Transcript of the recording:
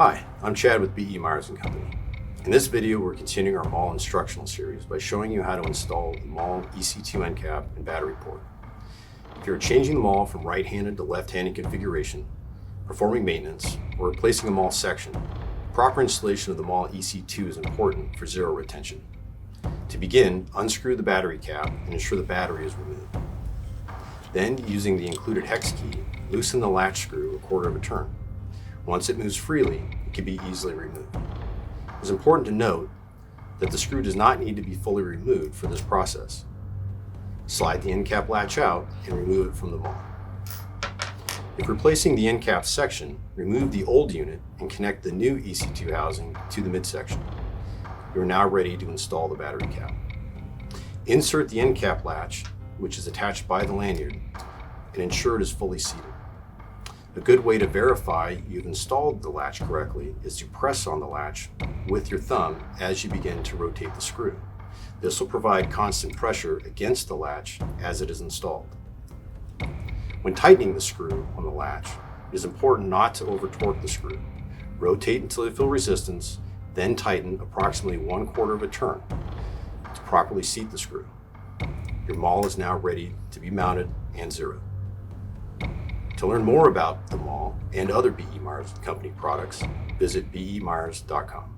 Hi, I'm Chad with Meyers Co. In this video, we're continuing our MAWL instructional series by showing you how to install the MAWL EC2 Endcap and battery port. If you're changing the MAWL from right-handed to left-handed configuration, performing maintenance, or replacing a MAWL section, proper installation of the MAWL EC2 is important for zero retention. To begin, unscrew the battery cap and ensure the battery is removed. Then, using the included hex key, loosen the latch screw a quarter of a turn. Once it moves freely, it can be easily removed. It's important to note that the screw does not need to be fully removed for this process. Slide the end cap latch out and remove it from the MAWL. If replacing the end cap section, remove the old unit and connect the new EC2 housing to the midsection. You are now ready to install the battery cap. Insert the end cap latch, which is attached by the lanyard, and ensure it is fully seated. A good way to verify you've installed the latch correctly is to press on the latch with your thumb as you begin to rotate the screw. This will provide constant pressure against the latch as it is installed. When tightening the screw on the latch, it is important not to over-torque the screw. Rotate until you feel resistance, then tighten approximately 1/4 of a turn to properly seat the screw. Your MAWL is now ready to be mounted and zeroed. To learn more about the MAWL and other Meyers Company products, visit bemyers.com.